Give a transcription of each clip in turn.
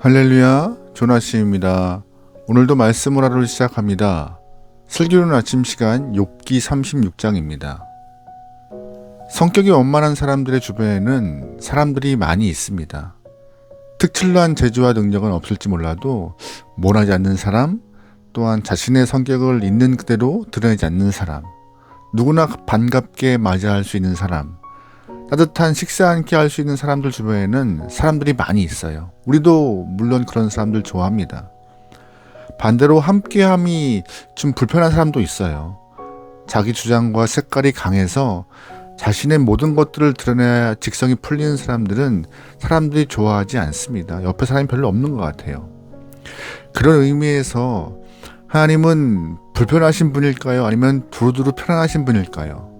할렐루야, 조나씨입니다. 오늘도 말씀을 하루 시작합니다. 슬기로운 아침 시간 욥기 36장입니다. 성격이 원만한 사람들의 주변에는 사람들이 많이 있습니다. 특출난 재주와 능력은 없을지 몰라도 모나지 않는 사람, 또한 자신의 성격을 있는 그대로 드러내지 않는 사람, 누구나 반갑게 맞이할 수 있는 사람, 따뜻한 식사 함께 할 수 있는 사람들 주변에는 사람들이 많이 있어요. 우리도 물론 그런 사람들 좋아합니다. 반대로 함께함이 좀 불편한 사람도 있어요. 자기 주장과 색깔이 강해서 자신의 모든 것들을 드러내야 직성이 풀리는 사람들은 사람들이 좋아하지 않습니다. 옆에 사람이 별로 없는 것 같아요. 그런 의미에서 하나님은 불편하신 분일까요? 아니면 두루두루 편안하신 분일까요?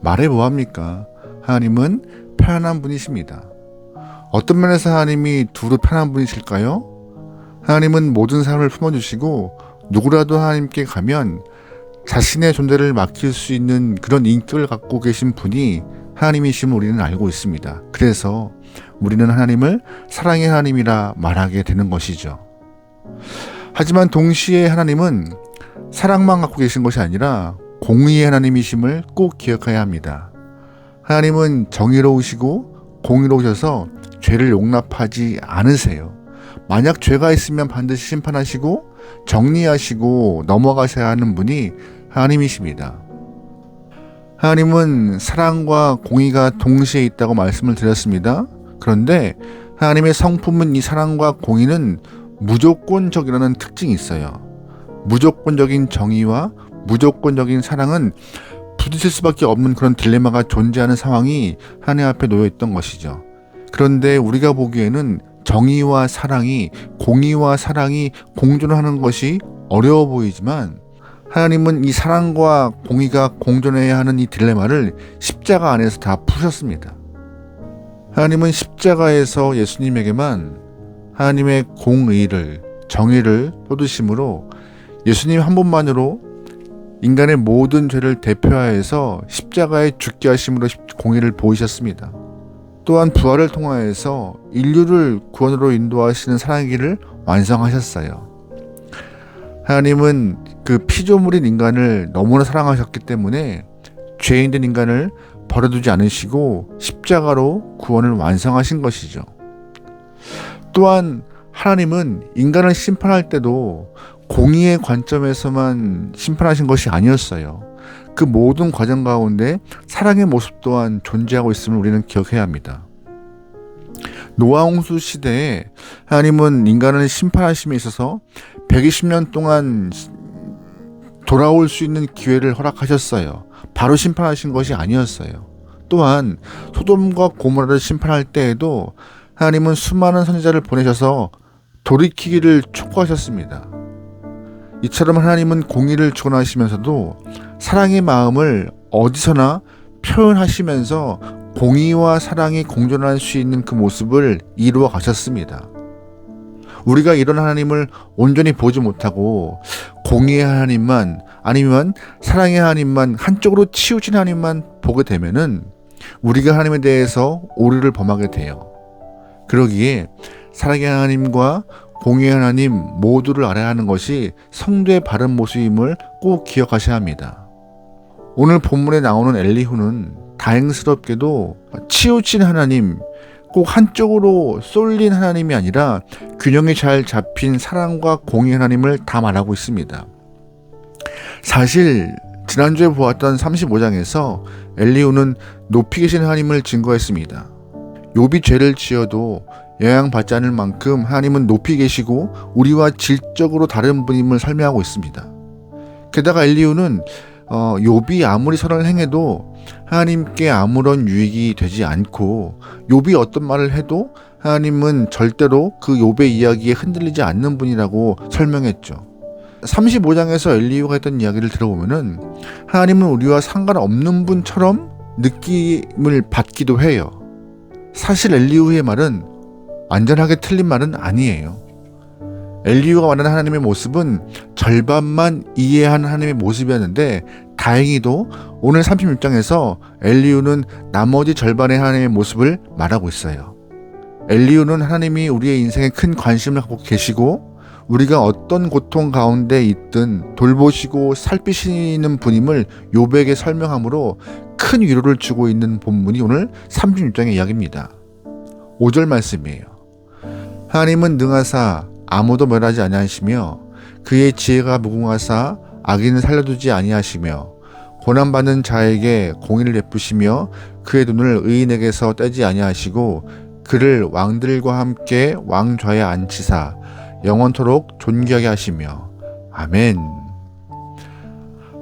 말해 뭐합니까? 하나님은 편안한 분이십니다. 어떤 면에서 하나님이 두루 편안한 분이실까요? 하나님은 모든 사람을 품어주시고 누구라도 하나님께 가면 자신의 존재를 맡길 수 있는 그런 인격을 갖고 계신 분이 하나님이심을 우리는 알고 있습니다. 그래서 우리는 하나님을 사랑의 하나님이라 말하게 되는 것이죠. 하지만 동시에 하나님은 사랑만 갖고 계신 것이 아니라 공의의 하나님이심을 꼭 기억해야 합니다. 하나님은 정의로우시고 공의로우셔서 죄를 용납하지 않으세요. 만약 죄가 있으면 반드시 심판하시고 정리하시고 넘어가셔야 하는 분이 하나님이십니다. 하나님은 사랑과 공의가 동시에 있다고 말씀을 드렸습니다. 그런데 하나님의 성품은 이 사랑과 공의는 무조건적이라는 특징이 있어요. 무조건적인 정의와 무조건적인 사랑은 부딪힐 수밖에 없는 그런 딜레마가 존재하는 상황이 하나님 앞에 놓여 있던 것이죠. 그런데 우리가 보기에는 정의와 사랑이, 공의와 사랑이 공존하는 것이 어려워 보이지만 하나님은 이 사랑과 공의가 공존해야 하는 이 딜레마를 십자가 안에서 다 푸셨습니다. 하나님은 십자가에서 예수님에게만 하나님의 공의를, 정의를 쏟으심으로 예수님 한 분만으로 인간의 모든 죄를 대표하여서 십자가에 죽게 하심으로 공의를 보이셨습니다. 또한 부활을 통하여서 인류를 구원으로 인도하시는 사랑의 길을 완성하셨어요. 하나님은 그 피조물인 인간을 너무나 사랑하셨기 때문에 죄인된 인간을 버려두지 않으시고 십자가로 구원을 완성하신 것이죠. 또한 하나님은 인간을 심판할 때도 공의의 관점에서만 심판하신 것이 아니었어요. 그 모든 과정 가운데 사랑의 모습 또한 존재하고 있음을 우리는 기억해야 합니다. 노아 홍수 시대에 하나님은 인간을 심판하심에 있어서 120년 동안 돌아올 수 있는 기회를 허락하셨어요. 바로 심판하신 것이 아니었어요. 또한 소돔과 고모라를 심판할 때에도 하나님은 수많은 선지자를 보내셔서 돌이키기를 촉구하셨습니다. 이처럼 하나님은 공의를 주관하시면서도 사랑의 마음을 어디서나 표현하시면서 공의와 사랑이 공존할 수 있는 그 모습을 이루어 가셨습니다. 우리가 이런 하나님을 온전히 보지 못하고 공의의 하나님만 아니면 사랑의 하나님만 한쪽으로 치우친 하나님만 보게 되면은 우리가 하나님에 대해서 오류를 범하게 돼요. 그러기에 사랑의 하나님과 공의의 하나님 모두를 알아야 하는 것이 성도의 바른 모습임을 꼭 기억하셔야 합니다. 오늘 본문에 나오는 엘리후는 다행스럽게도 치우친 하나님, 꼭 한쪽으로 쏠린 하나님이 아니라 균형이 잘 잡힌 사랑과 공의 하나님을 다 말하고 있습니다. 사실 지난주에 보았던 35장에서 엘리후는 높이 계신 하나님을 증거했습니다. 욥이 죄를 지어도 영향받지 않을 만큼 하나님은 높이 계시고 우리와 질적으로 다른 분임을 설명하고 있습니다. 게다가 엘리후는 욥이 아무리 선을 행해도 하나님께 아무런 유익이 되지 않고 욥이 어떤 말을 해도 하나님은 절대로 그 욥의 이야기에 흔들리지 않는 분이라고 설명했죠. 35장에서 엘리후가 했던 이야기를 들어보면은 하나님은 우리와 상관없는 분처럼 느낌을 받기도 해요. 사실 엘리후의 말은 완전하게 틀린 말은 아니에요. 엘리후가 말하는 하나님의 모습은 절반만 이해하는 하나님의 모습이었는데 다행히도 오늘 36장에서 엘리후는 나머지 절반의 하나님의 모습을 말하고 있어요. 엘리후는 하나님이 우리의 인생에 큰 관심을 갖고 계시고 우리가 어떤 고통 가운데 있든 돌보시고 살피시는 분임을 욥에게 설명하므로 큰 위로를 주고 있는 본문이 오늘 36장의 이야기입니다. 5절 말씀이에요. 하나님은 능하사 아무도 멸하지 아니하시며 그의 지혜가 무궁하사 악인을 살려두지 아니하시며 고난받는 자에게 공의를 베푸시며 그의 눈을 의인에게서 떼지 아니하시고 그를 왕들과 함께 왕좌에 앉히사 영원토록 존귀하게 하시며 아멘.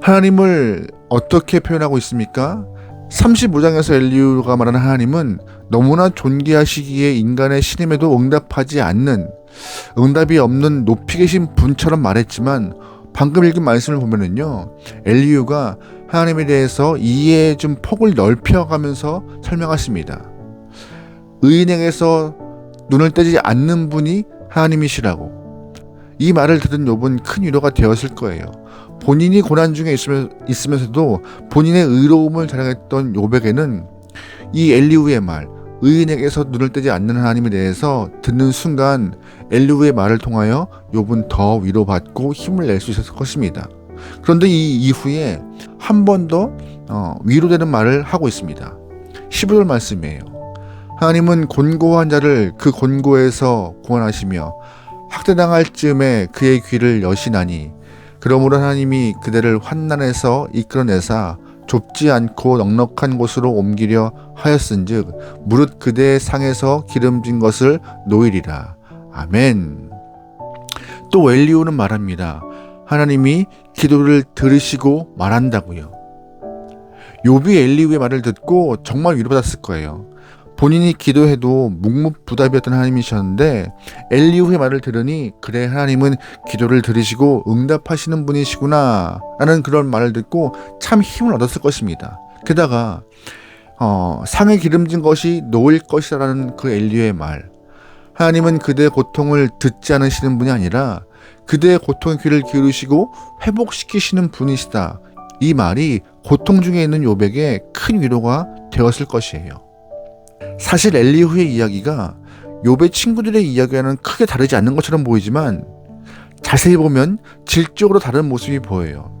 하나님을 어떻게 표현하고 있습니까? 35장에서 엘리후가 말하는 하나님은 너무나 존귀하시기에 인간의 신임에도 응답하지 않는, 응답이 없는 높이 계신 분처럼 말했지만 방금 읽은 말씀을 보면은요, 엘리후가 하나님에 대해서 이해의 좀 폭을 넓혀가면서 설명하십니다. 의인에게서 눈을 떼지 않는 분이 하나님이시라고. 이 말을 들은 욥은 큰 위로가 되었을 거예요. 본인이 고난 중에 있으면서도 본인의 의로움을 자랑했던 욥에게는 이 엘리후의 말, 의인에게서 눈을 떼지 않는 하나님에 대해서 듣는 순간 엘리후의 말을 통하여 욥은 더 위로받고 힘을 낼 수 있었을 것입니다. 그런데 이 이후에 한 번 더 위로되는 말을 하고 있습니다. 15절 말씀이에요. 하나님은 곤고한 자를 그 곤고에서 구원하시며 학대당할 즈음에 그의 귀를 여시나니 그러므로 하나님이 그대를 환난에서 이끌어내사 좁지 않고 넉넉한 곳으로 옮기려 하였은즉 무릇 그대의 상에서 기름진 것을 놓이리라. 아멘. 또 엘리후는 말합니다. 하나님이 기도를 들으시고 말한다고요. 욥이 엘리후의 말을 듣고 정말 위로받았을 거예요. 본인이 기도해도 묵묵부답이었던 하나님이셨는데 엘리후의 말을 들으니 그래, 하나님은 기도를 들으시고 응답하시는 분이시구나 라는 그런 말을 듣고 참 힘을 얻었을 것입니다. 게다가 상에 기름진 것이 놓일 것이라는 그 엘리후의 말, 하나님은 그대의 고통을 듣지 않으시는 분이 아니라 그대의 고통의 귀를 기울이시고 회복시키시는 분이시다. 이 말이 고통 중에 있는 욥에게 큰 위로가 되었을 것이에요. 사실 엘리후의 이야기가 욥의 친구들의 이야기와는 크게 다르지 않는 것처럼 보이지만 자세히 보면 질적으로 다른 모습이 보여요.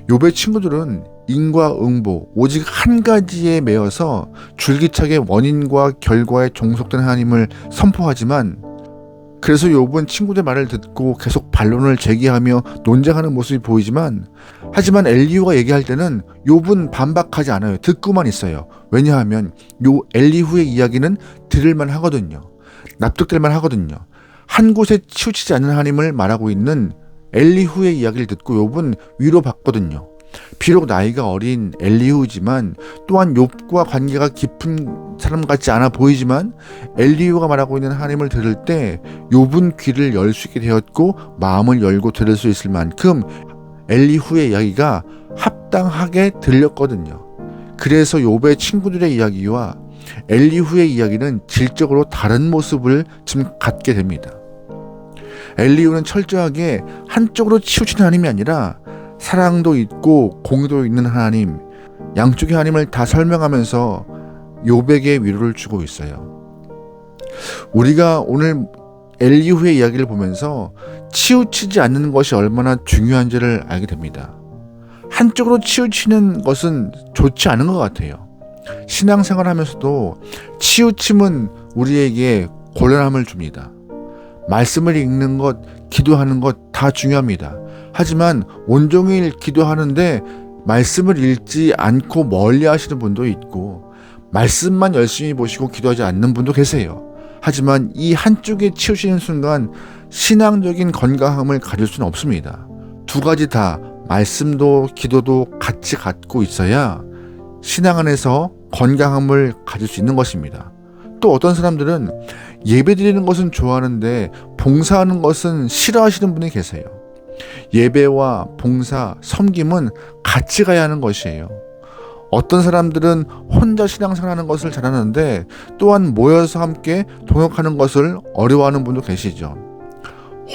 욥의 친구들은 인과응보 오직 한 가지에 매여서 줄기차게 원인과 결과에 종속된 하나님을 선포하지만, 그래서 욥은 친구들 말을 듣고 계속 반론을 제기하며 논쟁하는 모습이 보이지만, 하지만 엘리후가 얘기할 때는 욥은 반박하지 않아요. 듣고만 있어요. 왜냐하면 엘리후의 이야기는 들을만 하거든요. 납득될만 하거든요. 한 곳에 치우치지 않는 하나님을 말하고 있는 엘리후의 이야기를 듣고 욥은 위로받거든요. 비록 나이가 어린 엘리후지만 또한 욥과 관계가 깊은 사람 같지 않아 보이지만 엘리후가 말하고 있는 하나님을 들을 때 욥은 귀를 열 수 있게 되었고 마음을 열고 들을 수 있을 만큼 엘리후의 이야기가 합당하게 들렸거든요. 그래서 욥의 친구들의 이야기와 엘리후의 이야기는 질적으로 다른 모습을 지금 갖게 됩니다. 엘리후는 철저하게 한쪽으로 치우친 하나님이 아니라 사랑도 있고 공의도 있는 하나님, 양쪽의 하나님을 다 설명하면서 욥에게 위로를 주고 있어요. 우리가 오늘 엘리후의 이야기를 보면서 치우치지 않는 것이 얼마나 중요한지를 알게 됩니다. 한쪽으로 치우치는 것은 좋지 않은 것 같아요. 신앙생활 하면서도 치우침은 우리에게 곤란함을 줍니다. 말씀을 읽는 것, 기도하는 것 다 중요합니다. 하지만 온종일 기도하는데 말씀을 읽지 않고 멀리 하시는 분도 있고 말씀만 열심히 보시고 기도하지 않는 분도 계세요. 하지만 이 한쪽에 치우치는 순간 신앙적인 건강함을 가질 수는 없습니다. 두 가지 다 말씀도 기도도 같이 갖고 있어야 신앙 안에서 건강함을 가질 수 있는 것입니다. 또 어떤 사람들은 예배드리는 것은 좋아하는데 봉사하는 것은 싫어하시는 분이 계세요. 예배와 봉사, 섬김은 같이 가야 하는 것이에요. 어떤 사람들은 혼자 신앙생활하는 것을 잘하는데 또한 모여서 함께 동역하는 것을 어려워하는 분도 계시죠.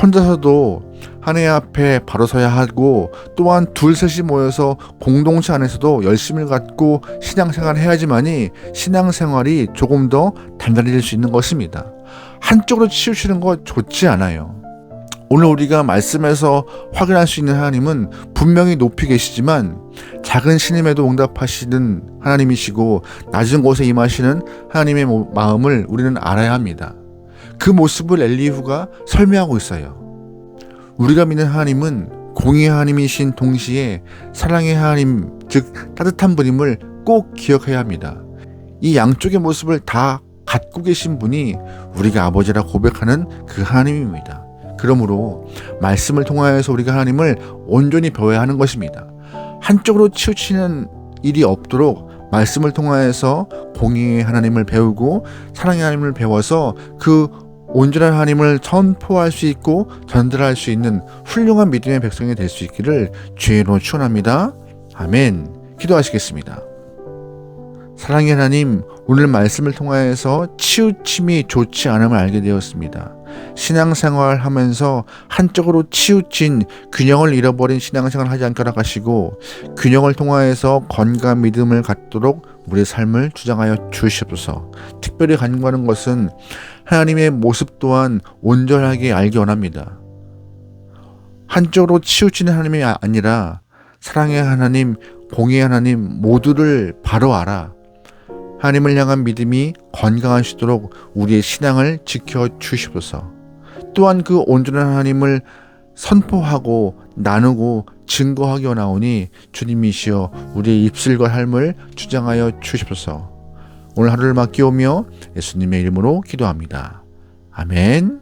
혼자서도 하나님 앞에 바로 서야 하고, 또한 둘셋이 모여서 공동체 안에서도 열심을 갖고 신앙생활을 해야지만이 신앙생활이 조금 더 단단해질 수 있는 것입니다. 한쪽으로 치우치는 거 좋지 않아요. 오늘 우리가 말씀에서 확인할 수 있는 하나님은 분명히 높이 계시지만 작은 신임에도 응답하시는 하나님이시고, 낮은 곳에 임하시는 하나님의 마음을 우리는 알아야 합니다. 그 모습을 엘리후가 설명하고 있어요. 우리가 믿는 하나님은 공의의 하나님이신 동시에 사랑의 하나님, 즉 따뜻한 분임을 꼭 기억해야 합니다. 이 양쪽의 모습을 다 갖고 계신 분이 우리가 아버지라 고백하는 그 하나님입니다. 그러므로 말씀을 통하여서 우리가 하나님을 온전히 배워야 하는 것입니다. 한쪽으로 치우치는 일이 없도록 말씀을 통하여서 공의의 하나님을 배우고 사랑의 하나님을 배워서 그 온전한 하나님을 선포할 수 있고 전달할 수 있는 훌륭한 믿음의 백성이 될 수 있기를 주의 이름으로 축원합니다. 아멘. 기도하시겠습니다. 사랑의 하나님, 오늘 말씀을 통하여서 치우침이 좋지 않음을 알게 되었습니다. 신앙생활 하면서 한쪽으로 치우친 균형을 잃어버린 신앙생활을 하지 않게 하시고, 균형을 통하여서 건강한 믿음을 갖도록 우리의 삶을 주장하여 주시옵소서. 특별히 간구하는 것은 하나님의 모습 또한 온전하게 알기 원합니다. 한쪽으로 치우치는 하나님이 아니라 사랑의 하나님, 공의의 하나님 모두를 바로 알아 하나님을 향한 믿음이 건강하시도록 우리의 신앙을 지켜주시옵소서. 또한 그 온전한 하나님을 선포하고 나누고 증거하기 원하오니 주님이시여 우리의 입술과 삶을 주장하여 주시옵소서. 오늘 하루를 맡기오며 예수님의 이름으로 기도합니다. 아멘.